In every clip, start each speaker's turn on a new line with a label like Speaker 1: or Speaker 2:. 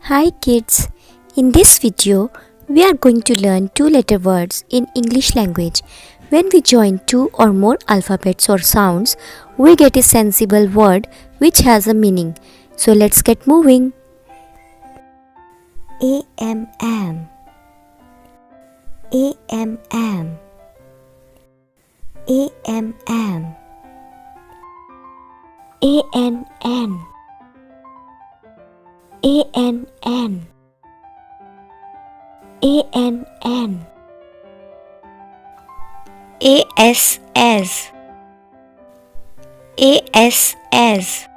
Speaker 1: Hi kids, in this video we are going to learn two-letter words in English language. When we join two or more alphabets or sounds, we get a sensible word which has a meaning. So let's get moving. A-M-M, A-M-M, A-M-M, A-N-N, A-N-N, A-N-N, A-S-S, A-S-S,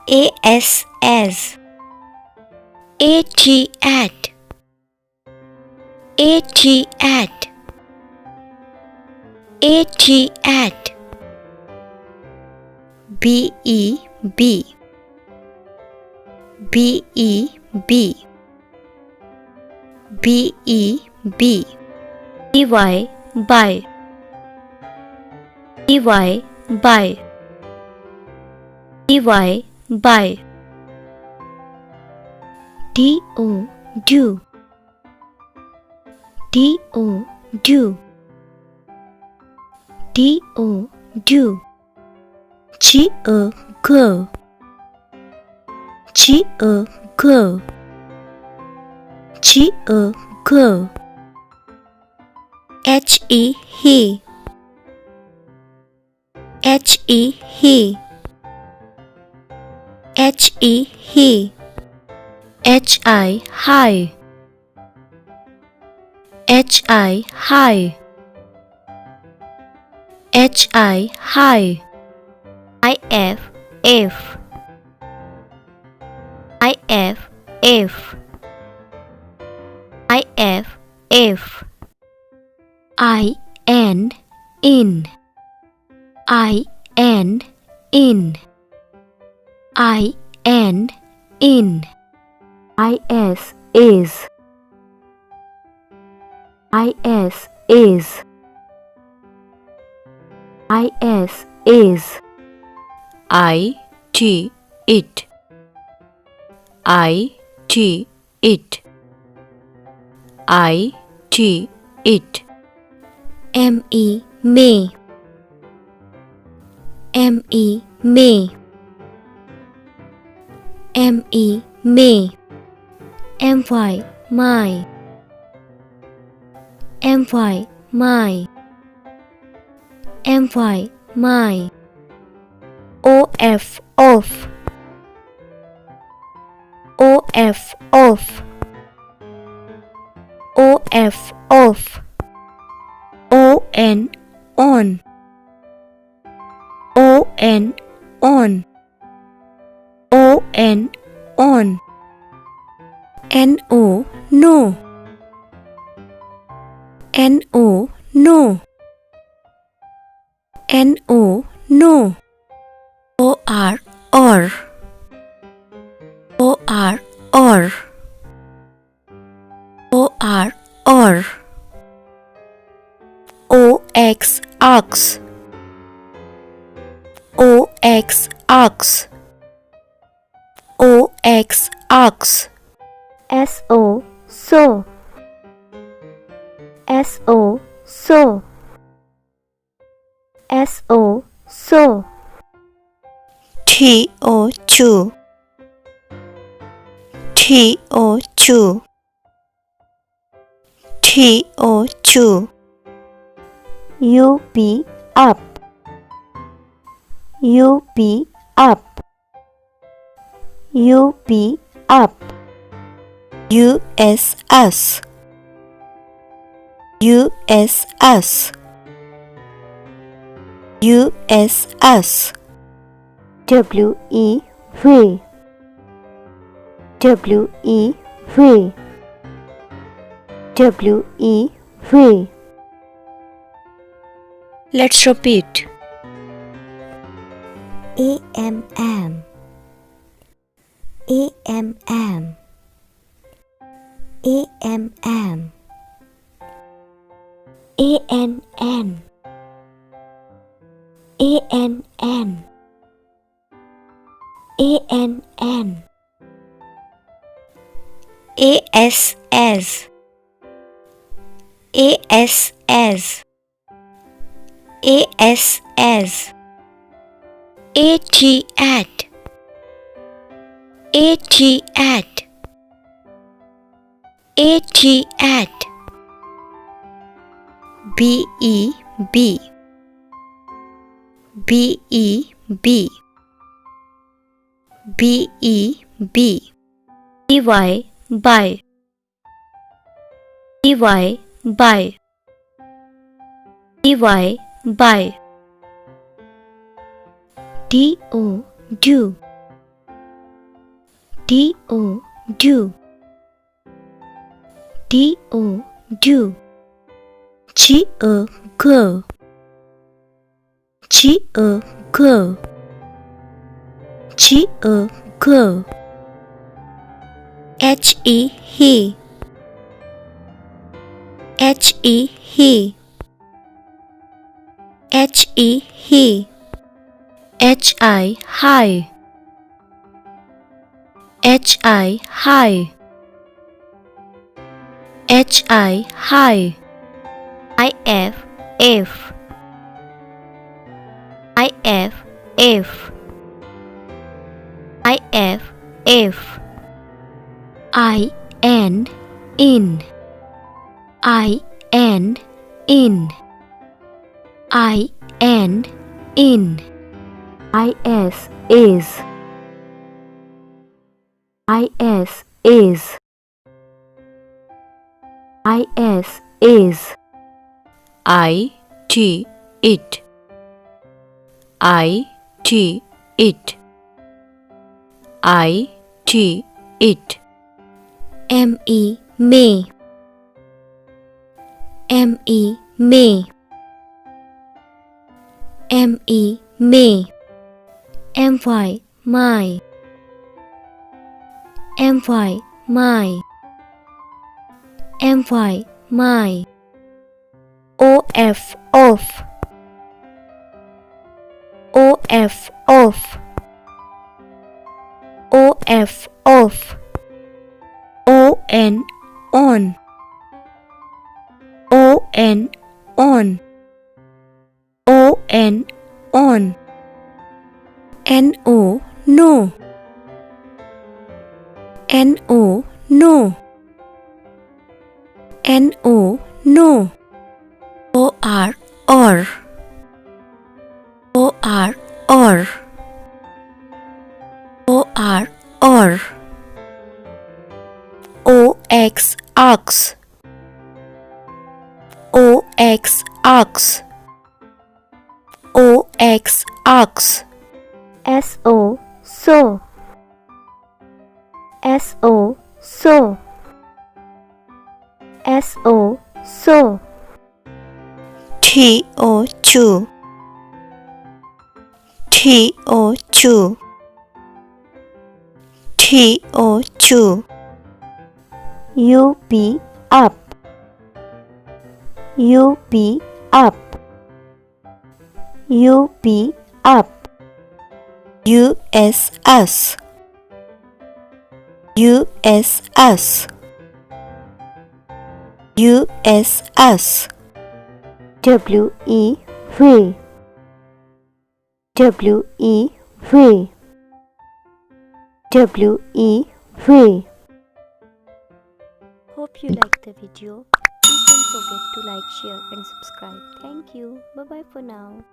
Speaker 1: A-S-S, A-T-at, A-T-at, A-T-at, B-E-B, B-E-B, B-E-B, B-Y, by, B-Y, by, B-Y, by, D-O, do, D-O, do, D-O, do, G-O, go, G-O, go, G-O, go, H-E, he, H-E, he, H-E, he, H-I, high, H-I, high, H-I, high, I-F, if, I-F, if, I-F, if, I-N, in, I-N, in, I-N, in, I-S, is, I-S, is, I-S, is, I-T, it, I-T, it, I-T, it, M-E, may, M-E, may, M-E, may, M-Y, my, M-Y, my, M-Y, my, O-F, off, O-F, off, O-F, off, O-N, on, O-N, on, O-N, on, N-O, no, N-O, no, N-O, no, O-R, or, O-R, or, O-R, or, O-X, ox, O-X, ox, O-X, ox, S-O, so, S-O, so, S-O, so, T-O, chew, T-O, chew, T-O, chew, U-B, up, U-B, up, U-B, up, U-S, us, U-S, us, U-S, us, W-E, we, W-E, we, W-E, we. Let's repeat. A-M-M, A-M-M, A-M-M, A-N-N, A-N-N, A-N-N, AS as, AS as, AS as, AT at, AT at, AT at, BE B, BE B, BE B, BY by, BY by, BY by, DO do, DO do, DO do, GO go, GO go, GO go, HE he, HE he, HE he, HI high, HI high, HI high, IF if, IF if, IF if, IN in, IN in, IN in, IS is, IS is, IS is, IT it, IT it, IT it, ME may, ME may, ME may, MY my, MY my, MY my, OF off, OF off, OF off, ON on, ON on, ON on, NO no, NO no, NO no, OR or, OR or, OR or, OX ox, OX ox, OX ox, SO so, SO so, SO so, TO two, TO two, TO two, UP up, UP up, UP up, US us, US us, US us, WE we, WE we, WE we. Hope you liked the video. Please don't forget to like, share and subscribe. Thank you. Bye bye for now.